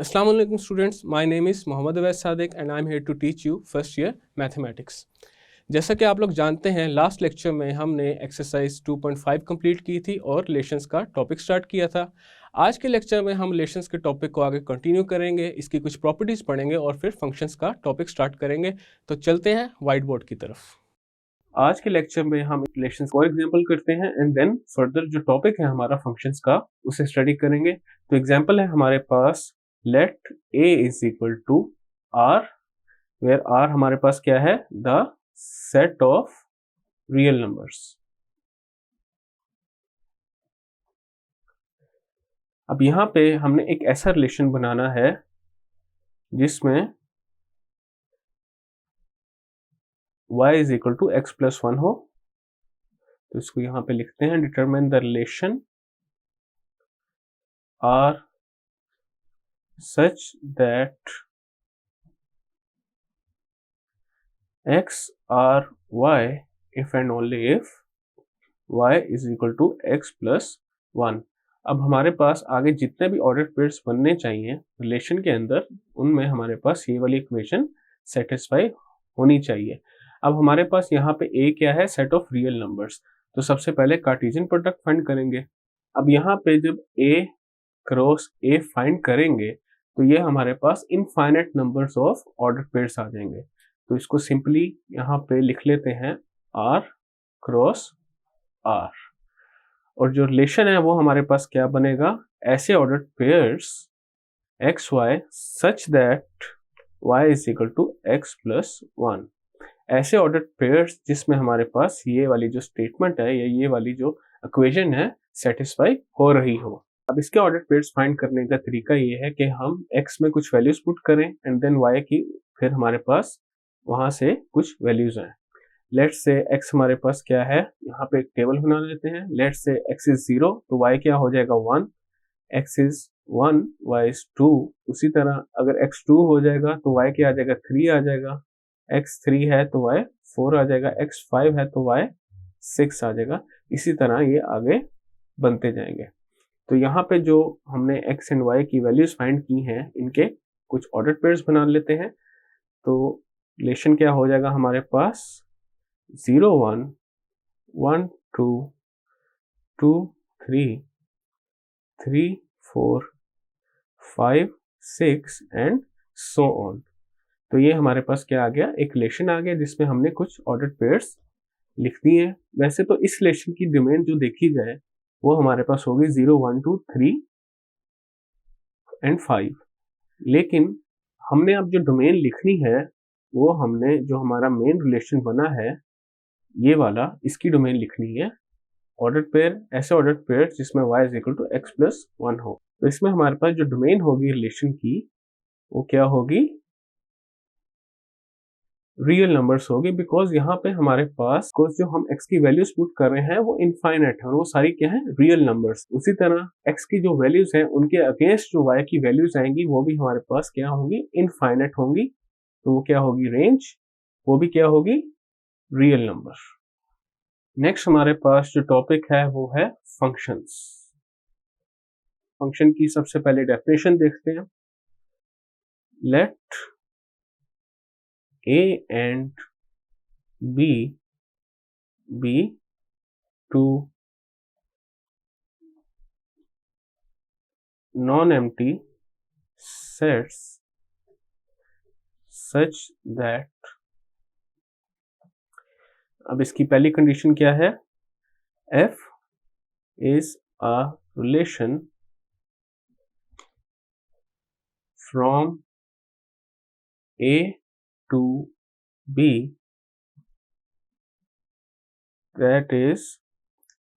Assalamu alaikum students, my name is Mohammad Awais Sadiq and I am here to teach you first year mathematics. जैसा कि आप लोग जानते हैं last lecture में हमने एक्सरसाइज 2.5 कंप्लीट की थी और रिलेशंस का टॉपिक स्टार्ट किया था। आज के लेक्चर में हम रिलेशंस के टॉपिक को आगे कंटिन्यू करेंगे, इसकी कुछ प्रॉपर्टीज़ पढ़ेंगे और फिर फंक्शंस का टॉपिक स्टार्ट करेंगे। तो चलते हैं वाइट बोर्ड की तरफ। आज के लेक्चर में हम रिलेशंस को एग्जांपल करते हैं एंड देन फर्दर जो टॉपिक है हमारा फंक्शंस का उसे स्टडी करेंगे। तो एग्जांपल है हमारे पास let a is equal to r where r हमारे पास क्या है, the set of real numbers। अब यहाँ पे हमने एक ऐसा रिलेशन बनाना है जिसमें y is equal to x plus 1 हो। तो इसको यहाँ पे लिखते हैं, determine the relation r such that x r y if and only if y is equal to x plus 1। अब हमारे पास आगे जितने भी ऑर्डर पेयर्स बनने चाहिए रिलेशन के अंदर, उनमें हमारे पास ये वाली इक्वेशन सेटिस्फाई होनी चाहिए। अब हमारे पास यहाँ पे a क्या है, सेट ऑफ रियल नंबर्स। तो सबसे पहले कार्टेशियन प्रोडक्ट फाइंड करेंगे। अब यहाँ पे जब a क्रॉस a फाइंड करेंगे तो ये हमारे पास infinite numbers of order pairs आ जाएंगे। तो इसको सिंपली यहाँ पे लिख लेते हैं r क्रॉस r, और जो रिलेशन है वो हमारे पास क्या बनेगा, ऐसे order pairs x y such that y is equal to x plus 1। ऐसे ऑर्डर पेयर्स जिसमें हमारे पास ये वाली जो स्टेटमेंट है या ये वाली जो इक्वेशन है सेटिस्फाई हो रही हो। अब इसके ऑर्डर पेयर्स फाइंड करने का तरीका ये है कि हम x में कुछ वैल्यूज पुट करें एंड देन y की फिर हमारे पास वहां से कुछ वैल्यूज आए। लेट्स से x हमारे पास क्या है, यहाँ पे एक टेबल बना लेते हैं। लेट्स से x इज 0 तो y क्या हो जाएगा 1, x इज 1 y इज 2। उसी तरह अगर x 2 हो जाएगा तो y क्या आ जाएगा, 3 आ जाएगा। x 3 है तो y 4 आ जाएगा, x 5 है तो y 6 आ जाएगा। इसी तरह ये आगे बनते जाएंगे। तो यहाँ पे जो हमने x एंड y की वैल्यूज फाइंड की हैं इनके कुछ ऑर्डर पेयर्स बना लेते हैं। तो रिलेशन क्या हो जाएगा हमारे पास, 0 1 1 2 2 3 3 4 5 6 एंड सो ऑन। तो ये हमारे पास क्या आ गया, एक रिलेशन आ गया जिसमें हमने कुछ ऑर्डर पेयर्स लिख दिए हैं। वैसे तो इस रिलेशन की डोमेन जो देखी जाए वो हमारे पास होगी 0 1 2 3 एंड 5, लेकिन हमने अब जो डोमेन लिखनी है वो हमने जो हमारा मेन रिलेशन बना है ये वाला, इसकी डोमेन लिखनी है। ऑर्डर पेयर, ऐसे ऑर्डर पेयर जिसमें y is equal to x plus 1 हो। तो इसमें हमारे पास जो डोमेन होगी रिलेशन की वो क्या होगी, रियल नंबर्स होगी। बिकॉज यहाँ पे हमारे पास जो हम x की वैल्यूज पुट कर रहे हैं वो इनफाइनाइट है और वो सारी क्या है, रियल नंबर्स। उसी तरह x की जो वैल्यूज हैं उनके अगेंस्ट जो y की वैल्यूज आएंगी वो भी हमारे पास क्या होंगी, इनफाइनाइट होंगी। तो वो क्या होगी, रेंज, वो भी क्या होगी, रियल नंबर। नेक्स्ट हमारे पास जो टॉपिक है वो है फंक्शंस। फंक्शन की सबसे पहले डेफिनेशन देखते हैं। Let a and b be two non-empty sets such that, अब इसकी पहली कंडीशन क्या है, f is a relation from a to b, that is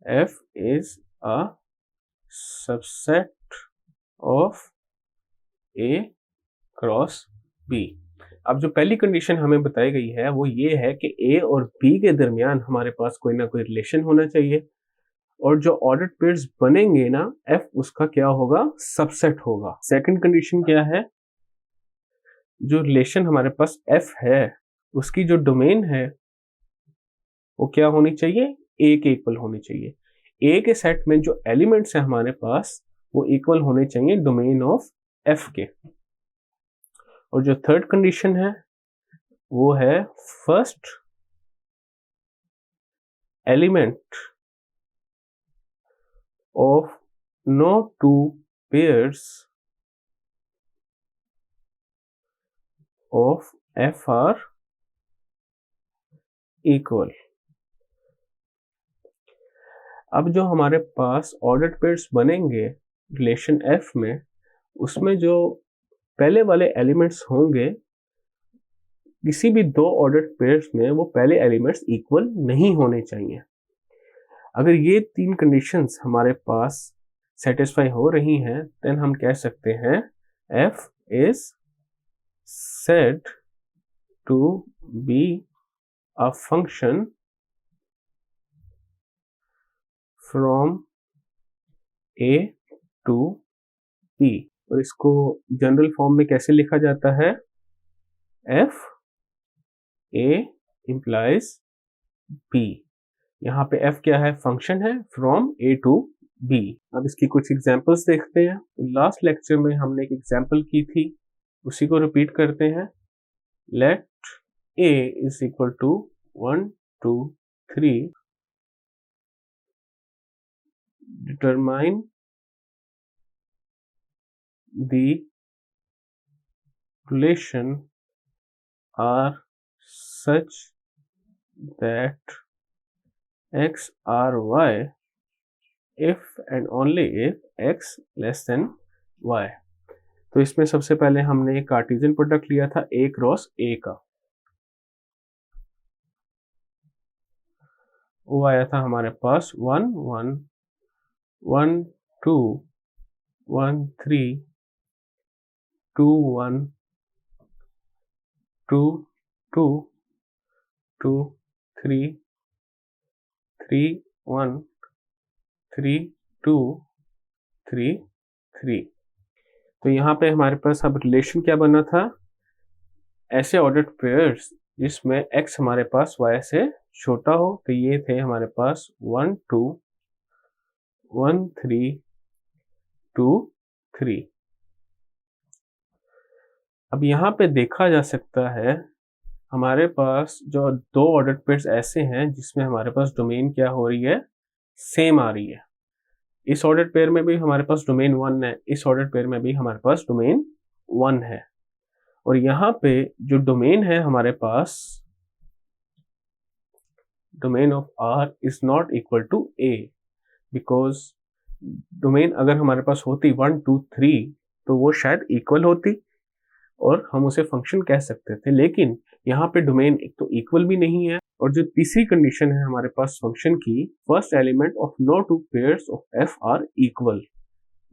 f is a subset of a cross b। अब जो पहली कंडीशन हमें बताई गई है वो ये है कि a और b के दरमियान हमारे पास कोई ना कोई रिलेशन होना चाहिए, और जो ऑर्डर पेयर्स बनेंगे ना f उसका क्या होगा, सबसेट होगा। सेकंड कंडीशन क्या है, जो रिलेशन हमारे पास f है उसकी जो डोमेन है वो क्या होनी चाहिए, a के इक्वल होनी चाहिए। a के सेट में जो एलिमेंट्स हैं हमारे पास वो इक्वल होने चाहिए डोमेन ऑफ f के। और जो थर्ड कंडीशन है वो है first element of no two pairs of F are equal. अब जो हमारे पास ऑर्डर्ड पेयर्स बनेंगे रिलेशन एफ में, उसमें जो पहले वाले एलिमेंट्स होंगे किसी भी दो ऑर्डर्ड पेयर्स में, वो पहले एलिमेंट्स इक्वल नहीं होने चाहिए। अगर ये तीन कंडीशंस हमारे पास सेटिस्फाई हो रही हैं, देन हम कह सकते हैं f is said to be a function from a to p। और इसको जनरल फॉर्म में कैसे लिखा जाता है? f a implies b। यहाँ पे f क्या है? फंक्शन है फ्रॉम a टू b। अब इसकी कुछ एग्जांपल्स देखते हैं। लास्ट लेक्चर में हमने एक एग्जांपल की थी, उसी को रिपीट करते हैं। Let a is equal to 1 2 3 determine the relation are such that x are y if and only if x less than y। तो इसमें सबसे पहले हमने एक कार्टेशियन प्रोडक्ट लिया था a क्रॉस a का, वो आया था हमारे पास 1 1 1 2 1 3 2 1 2 2 2 3 3 1 3 2 3 3। तो यहाँ पे हमारे पास अब रिलेशन क्या बना था? ऐसे ऑर्डर्ड पेयर्स जिसमें x हमारे पास y से छोटा हो, तो ये थे हमारे पास 1 2 1 3 2 3। अब यहाँ पे देखा जा सकता है हमारे पास जो दो ऑर्डर्ड पेयर्स ऐसे हैं जिसमें हमारे पास डोमेन क्या हो रही है? सेम आ रही है। इस ऑर्डर्ड पेयर में भी हमारे पास डोमेन 1 है, इस ऑर्डर्ड पेयर में भी हमारे पास डोमेन 1 है। और यहाँ पे जो डोमेन है हमारे पास, domain of R is not equal to A, because domain अगर हमारे पास होती 1 2 3 तो वो शायद इक्वल होती और हम उसे फंक्शन कह सकते थे, लेकिन यहाँ पे डोमेन एक तो इक्वल भी नहीं है, और जो तीसरी कंडीशन है हमारे पास फंक्शन की, first element of no two pairs of f are equal,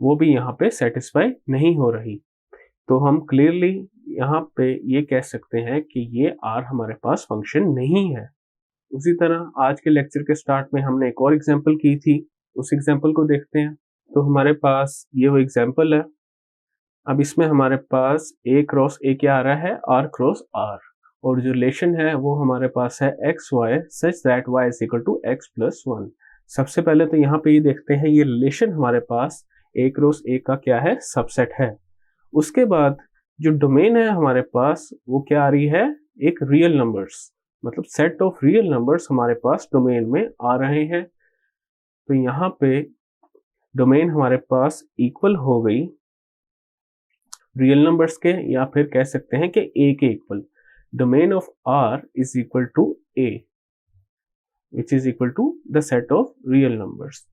वो भी यहाँ पे सेटिस्फाई नहीं हो रही। तो हम क्लियरली यहाँ पे ये कह सकते हैं कि ये r हमारे पास फंक्शन नहीं है। उसी तरह आज के लेक्चर के स्टार्ट में हमने एक और एग्जाम्पल की थी, उस एग्जाम्पल को देखते हैं। तो हमारे पास ये वो एग्जाम्पल है। अब इसमें हमारे पास a क्रॉस a क्या आ रहा है? r क्रॉस r, और जो रिलेशन है वो हमारे पास है x y such that y is equal to x plus 1। सबसे पहले तो यहाँ पे ये देखते हैं ये रिलेशन हमारे पास a क्रॉस a का क्या है? सबसेट है। उसके बाद जो डोमेन है हमारे पास वो क्या आ रही है? एक रियल नंबर्स, मतलब सेट ऑफ रियल नंबर्स हमारे पास डोमेन में आ रहे हैं। तो यहाँ पे डोमेन हमारे पास इक्वल हो गई रियल नंबर्स के, या फिर कह सकते हैं कि a के equal. Domain of R is equal to a which is equal to the set of real numbers.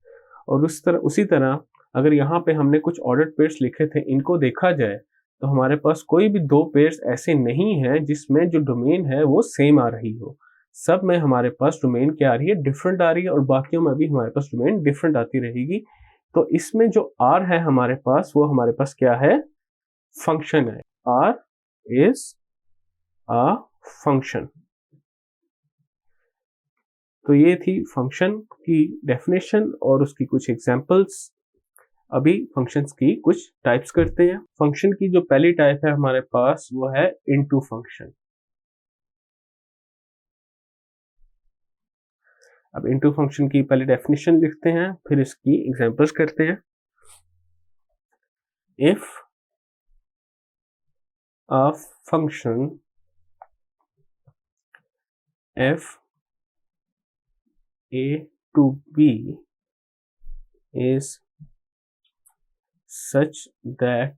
और उसी तरह अगर यहाँ पे हमने कुछ ऑर्डर्ड पेयर्स लिखे थे, इनको देखा जाए तो हमारे पास कोई भी दो पेयर्स ऐसे नहीं है जिसमें जो डोमेन है वो सेम आ रही हो। सब में हमारे पास डोमेन क्या आ रही है? डिफरेंट आ रही है, और बाकियों में भी हमारे पास डोमेन डिफरेंट आती रहेगी। तो इसमें जो R है हमारे पास, वो हमारे पास क्या है? फंक्शन है। R is a function. तो ये थी फंक्शन की डेफिनेशन और उसकी कुछ एग्जांपल्स। अभी फंक्शंस की कुछ टाइप्स करते हैं। फंक्शन की जो पहली टाइप है हमारे पास वो है इनटू फंक्शन। अब इनटू फंक्शन की पहले डेफिनेशन लिखते हैं, फिर इसकी एग्जांपल्स करते हैं। If a function f a to b is such that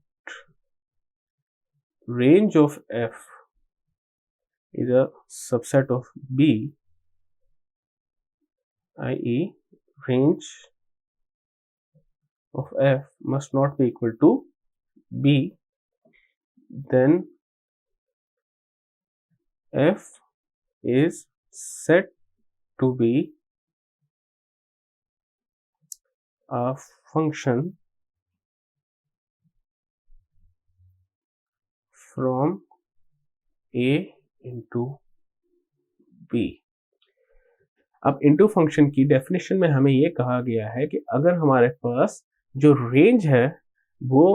range of f is a subset of b, i.e. range of f must not be equal to b, then f is said to be a function from a into b। अब into function की definition में हमें ये कहा गया है कि अगर हमारे पास जो रेंज है वो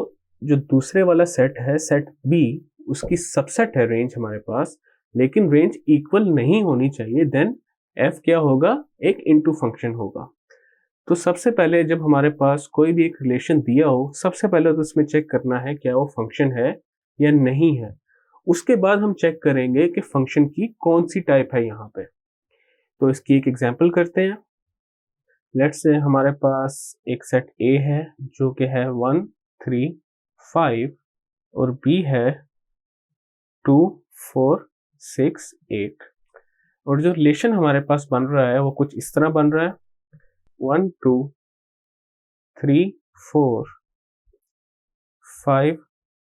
जो दूसरे वाला सेट है, सेट बी, उसकी सबसेट है रेंज हमारे पास, लेकिन रेंज इक्वल नहीं होनी चाहिए, देन एफ क्या होगा, एक इंटू फंक्शन होगा। तो सबसे पहले जब हमारे पास कोई भी एक रिलेशन दिया हो, सबसे पहले तो उसमें चेक करना है क्या वो फंक्शन है या नहीं है। उसके बाद हम चेक करेंगे कि फंक्शन की कौन सी टाइप है यहाँ पे। तो इसकी एक एग्जांपल करते हैं। लेट्स से हमारे पास एक सेट ए है जो कि है 1 3 5 और बी है 2 4 6 8 और जो रिलेशन हमारे पास बन रहा है वो कुछ इस तरह बन रहा है 1 2 3 4 5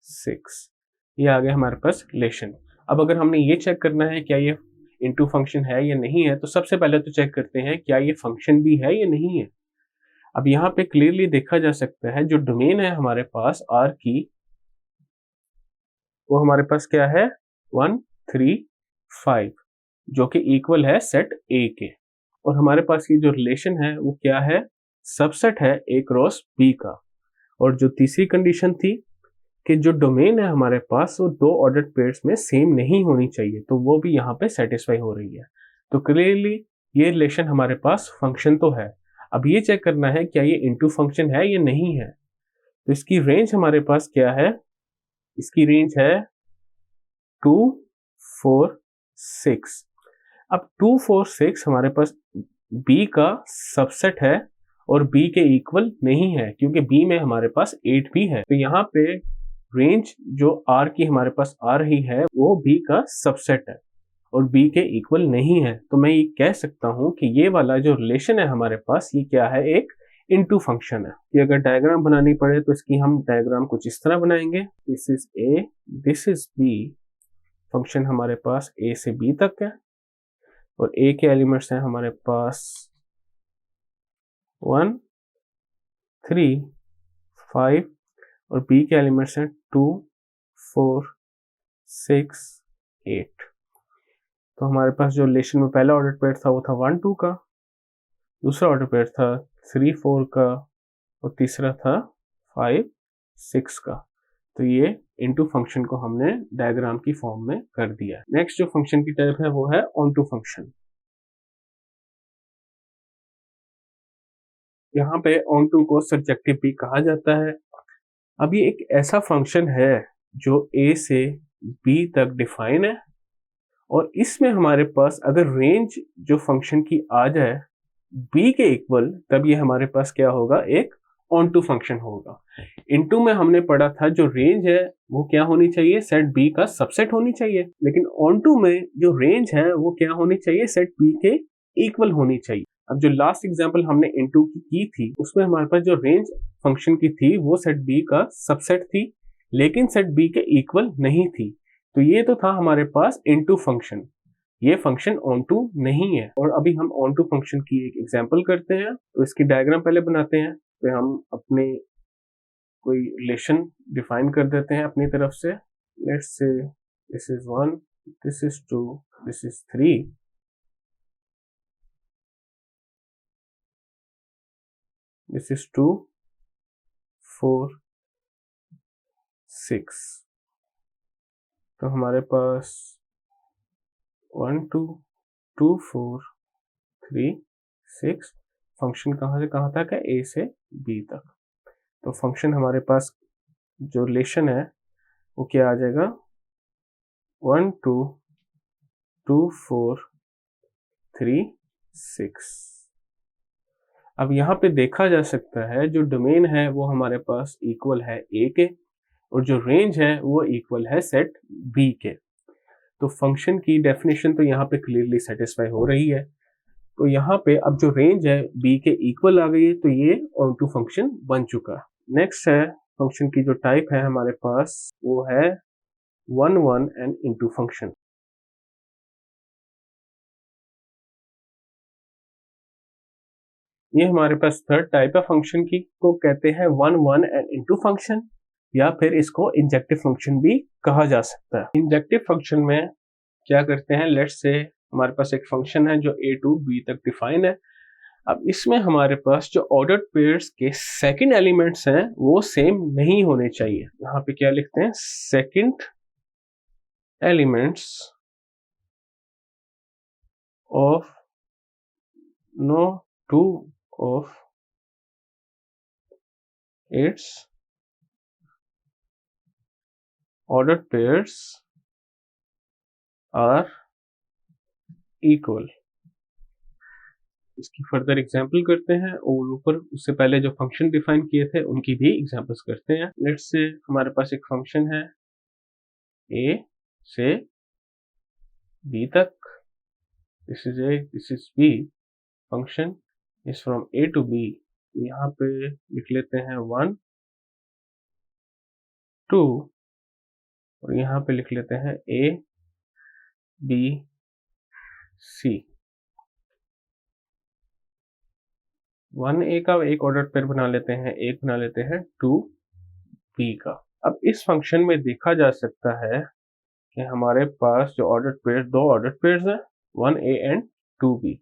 6। ये आ गया हमारे पास रिलेशन। अब अगर हमने ये चेक करना है क्या ये इनटू फंक्शन है या नहीं है, तो सबसे पहले तो चेक करते हैं क्या ये फंक्शन भी है या नहीं है। अब यहाँ पे क्लियरली देखा जा सकता है जो डोमेन है हमारे पास आर की, वो हमारे पास क्या है 1 3 5 जो कि इक्वल है सेट ए के, और हमारे पास ये जो रिलेशन है वो क्या है, सबसेट है ए क्रॉस बी का। और जो तीसरी कंडीशन थी कि जो डोमेन है हमारे पास वो दो ऑर्डर्ड पेयर्स में सेम नहीं होनी चाहिए, तो वो भी यहाँ पे सेटिस्फाई हो रही है। तो क्लियरली ये रिलेशन हमारे पास फंक्शन तो है। अब ये चेक करना है क्या ये इनटू फंक्शन है या नहीं है। तो इसकी रेंज हमारे पास क्या है, इसकी रेंज है 2 4 6। अब 2 4 6 हमारे पास b का सबसेट है और b के इक्वल नहीं है क्योंकि b में हमारे पास 8 भी है। तो यहाँ पे रेंज जो r की हमारे पास आ रही है वो b का सबसेट है और b के इक्वल नहीं है। तो मैं ये कह सकता हूँ कि ये वाला जो रिलेशन है हमारे पास ये क्या है, एक इनटू फंक्शन है। कि अगर डायग्राम बनानी पड़े तो इसकी हम डायग्राम कुछ इस तरह बनाएंगे, this is a, this is b। Function हमारे पास a से b तक है और a के एलिमेंट्स हैं हमारे पास 1 3 5 और b के एलिमेंट्स हैं 2 4 6 8। तो हमारे पास जो रिलेशन में पहला ऑर्डर पेयर था वो था 1 2 का, दूसरा ऑर्डर पेयर था 3 4 का और तीसरा था 5 6 का। तो ये इनटू फंक्शन को हमने डायग्राम की फॉर्म में कर दिया। नेक्स्ट जो फंक्शन की टाइप है वो है ऑनटू फंक्शन। यहाँ पे ऑनटू को सर्जेक्टिव भी कहा जाता है। अब ये एक ऐसा फंक्शन है जो a से b तक डिफाइन है और इसमें हमारे पास अगर रेंज जो फंक्शन की आ जाए b के इक्वल, तब ये हमारे पास क्या होगा, एक ऑनटू फंक्शन होगा। इनटू में हमने पढ़ा था जो रेंज है वो क्या होनी चाहिए, सेट b का सबसेट होनी चाहिए, लेकिन ऑनटू में जो रेंज है वो क्या होनी चाहिए, सेट b के इक्वल होनी चाहिए। अब जो लास्ट एग्जांपल हमने इनटू की थी उसमें हमारे पास जो रेंज फंक्शन की थी वो सेट b का सबसेट थी लेकिन सेट b के इक्वल नहीं थी। तो ये तो था हमारे पास इनटू फंक्शन, ये फंक्शन ऑनटू नहीं है। और अभी हम ऑनटू फंक्शन की एक एग्जांपल करते हैं। तो इसकी डायग्राम पहले बनाते हैं। तो हम अपने कोई रिलेशन डिफाइन कर देते हैं अपनी तरफ से। Let's say this is 1, this is 2, this is 3, this is 2 4 6। तो हमारे पास 1 2 2 4 3 6 फंक्शन कहाँ से कहाँ तक है, ए से बी तक। तो फंक्शन हमारे पास जो रिलेशन है वो क्या आ जाएगा, 1 2 2 4 3 6। अब यहाँ पे देखा जा सकता है जो डोमेन है वो हमारे पास इक्वल है ए के, और जो रेंज है वो इक्वल है सेट बी के। तो फंक्शन की डेफिनेशन तो यहाँ पे क्लियरली सेटिस्फाई हो रही है। तो यहाँ पे अब जो रेंज है बी के इक्वल आ गई है, तो ये ऑन टू फंक्शन बन चुका। नेक्स्ट है फंक्शन की जो टाइप है हमारे पास वो है 1 1 एंड इनटू फंक्शन। ये हमारे पास थर्ड टाइप है फंक्शन की, को कहते हैं 1 1 एंड इनटू फंक्शन, या फिर इसको इंजेक्टिव फंक्शन भी कहा जा सकता है। इंजेक्टिव फंक्शन में क्या करते हैं, लेट्स से हमारे पास एक फंक्शन है जो a टू b तक डिफाइन है। अब इसमें हमारे पास जो ऑर्डर्ड पेयर्स के सेकंड एलिमेंट्स हैं वो सेम नहीं होने चाहिए। यहाँ पे क्या लिखते हैं, second elements of no two of its ordered pairs are equal। इसकी फर्दर एग्जांपल करते हैं, और ऊपर उससे पहले जो फंक्शन डिफाइन किए थे उनकी भी एग्जांपल्स करते हैं। लेट्स से हमारे पास एक फंक्शन है a से b तक, this is a, this is b, function is from a to b। यहाँ पे लिख लेते हैं 1 2, और यहाँ पे लिख लेते हैं a b c। 1a का एक ऑर्डर पेयर बना लेते हैं, एक बना लेते हैं 2b का। अब इस फंक्शन में देखा जा सकता है कि हमारे पास जो ऑर्डर पेयर, दो ऑर्डर पेयर्स हैं 1a एंड 2b।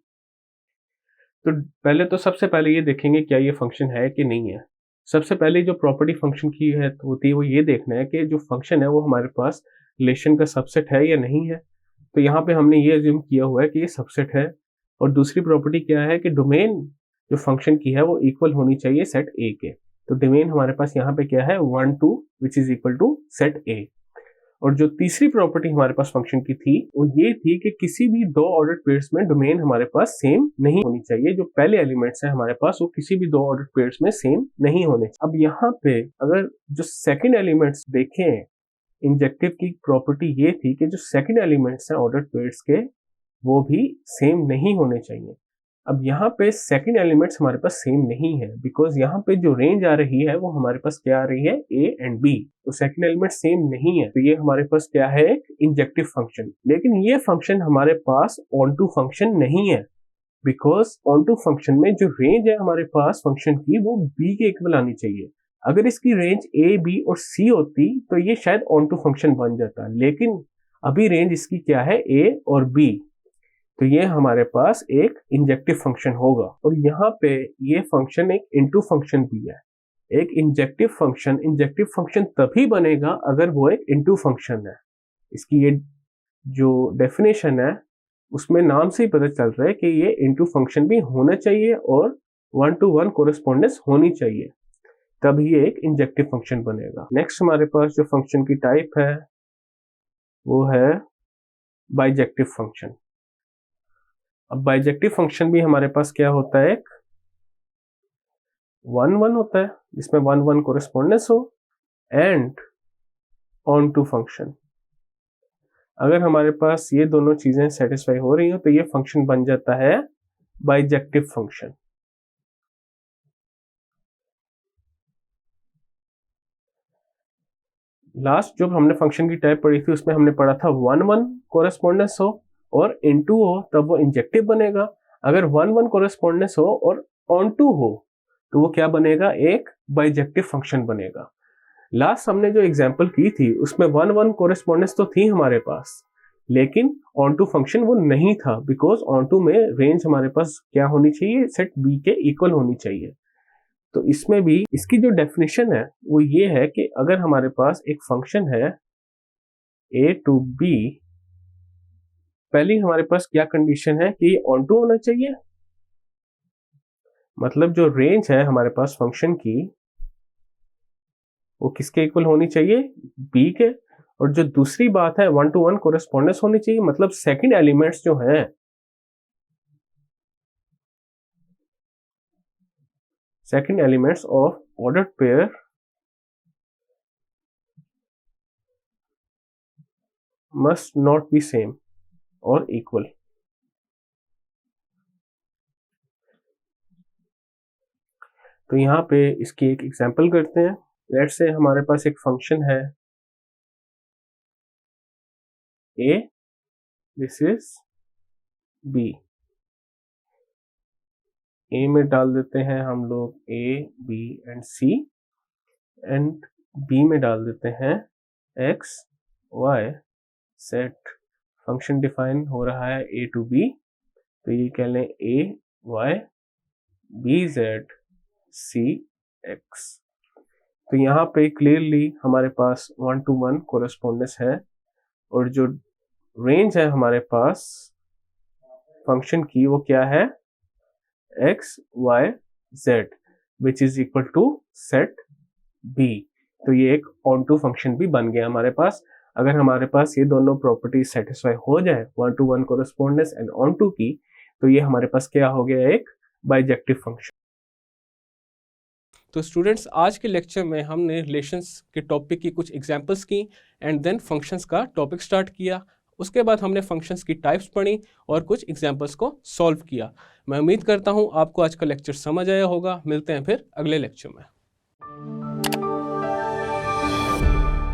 तो पहले तो सबसे पहले ये देखेंगे क्या ये फंक्शन है कि नहीं है। सबसे पहले जो प्रॉपर्टी फंक्शन की है होती है वो ये देखना है कि जो फंक्शन है वो हमारे पास रिलेशन का सबसेट है या नहीं है। तो यहाँ पे हमने ये अज्यूम किया हुआ है कि ये सबसेट है। और दूसरी प्रॉपर्टी क्या है कि डोमेन जो फंक्शन की है वो इक्वल होनी चाहिए सेट ए के। तो डोमेन हमारे पास यहाँ पे क्या है 1 2 which is equal to set A. और जो तीसरी प्रॉपर्टी हमारे पास फंक्शन की थी वो ये थी कि किसी भी दो ऑर्डर्ड पेयर्स में डोमेन हमारे पास सेम नहीं होनी चाहिए। जो पहले एलिमेंट्स है हमारे पास वो किसी भी दो ऑर्डर्ड पेयर्स में सेम नहीं होने चाहिए। अब यहाँ पे अगर जो सेकंड एलिमेंट्स देखें, इंजेक्टिव की प्रॉपर्टी ये थी कि जो सेकंड एलिमेंट्स हैं ऑर्डर्ड पेयर्स के वो भी सेम नहीं होने चाहिए। अब यहाँ पे सेकंड एलिमेंट्स हमारे पास सेम नहीं है, बिकॉज यहाँ पे जो रेंज आ रही है वो हमारे पास क्या आ रही है a एंड b। तो सेकंड एलिमेंट सेम नहीं है, तो ये हमारे पास क्या है, एक इंजेक्टिव फंक्शन। लेकिन ये फंक्शन हमारे पास ऑन टू फंक्शन नहीं है, बिकॉज ऑन टू फंक्शन में जो रेंज है हमारे पास फंक्शन की वो b के इक्वल आनी चाहिए। अगर इसकी रेंज a b और c होती तो ये शायद ऑन टू फंक्शन बन जाता, लेकिन अभी रेंज इसकी क्या है, a और b। तो ये हमारे पास एक इंजेक्टिव फंक्शन होगा। और यहाँ पे ये फंक्शन एक इनटू फंक्शन भी है। एक इंजेक्टिव फंक्शन तभी बनेगा अगर वो एक इनटू फंक्शन है। इसकी ये जो डेफिनेशन है उसमें नाम से ही पता चल रहा है कि ये इनटू फंक्शन भी होना चाहिए और 1 to 1 कोरेस्पोंडेंस होनी चाहिए, तभी ये एक इंजेक्टिव फंक्शन बनेगा। नेक्स्ट हमारे पास जो फंक्शन की टाइप है वो है बाइजेक्टिव फंक्शन। अब बाइजेक्टिव फंक्शन भी हमारे पास क्या होता है, 1 1 होता है जिसमें 1 1 कोरेस्पोंडेंस हो एंड ऑन टू फंक्शन। अगर हमारे पास ये दोनों चीजें सेटिस्फाई हो रही हो तो ये फंक्शन बन जाता है बाइजेक्टिव फंक्शन। लास्ट जब हमने फंक्शन की टाइप पढ़ी थी उसमें हमने पढ़ा था 1 1 कोरेस्पोंडेंस हो और इनटू हो तब वो इंजेक्टिव बनेगा। अगर 1 1 कोरेस्पोंडेंस हो और ऑन टू हो तो वो क्या बनेगा, एक बाइजेक्टिव फंक्शन बनेगा। लास्ट हमने जो एग्जांपल की थी उसमें 1 1 कोरेस्पोंडेंस तो थी हमारे पास, लेकिन ऑन टू फंक्शन वो नहीं था, बिकॉज ऑन टू में रेंज हमारे पास क्या होनी चाहिए, सेट बी के इक्वल होनी चाहिए। तो इसमें भी इसकी जो डेफिनेशन है वो ये है कि अगर हमारे पास एक फंक्शन है a टू b, पहली हमारे पास क्या कंडीशन है कि ऑन टू होना चाहिए। मतलब जो रेंज है हमारे पास फंक्शन की वो किसके इक्वल होनी चाहिए, b के। और जो दूसरी बात है 1 to 1 कोरेस्पोंडेंस होनी चाहिए, मतलब सेकंड एलिमेंट्स जो हैं, second elements of ordered pair must not be same और इक्वल। तो यहाँ पे इसकी एक एग्जांपल करते हैं। लेट्स से हमारे पास एक फंक्शन है a, this is b। a में डाल देते हैं हम लोग a, b and c, and b में डाल देते हैं x, y, z। Function define हो रहा है a to b, तो ये कह लें a, y, b, z, c, x। तो यहाँ पे क्लियरली हमारे पास 1 to 1 कोरेस्पोंडेंस है, और जो रेंज है हमारे पास फंक्शन की वो क्या है, x, y, z, which is equal to set b। तो ये एक ऑन टू फंक्शन भी बन गया हमारे पास। अगर हमारे पास ये दोनों प्रॉपर्टी सेटिस्फाई हो जाए 1 to 1 correspondence and onto की, तो ये हमारे पास क्या हो गया, एक बाइजेक्टिव फंक्शन। तो स्टूडेंट्स, आज के लेक्चर में हमने रिलेशंस के टॉपिक की कुछ एग्जांपल्स की एंड देन फंक्शंस का टॉपिक स्टार्ट किया। उसके बाद हमने फंक्शंस की टाइप्स पढ़ी और कुछ एग्जांपल्स को सॉल्व किया। मैं उम्मीद करता हूँ आपको आज का लेक्चर समझ आया होगा। मिलते हैं फिर अगले लेक्चर में।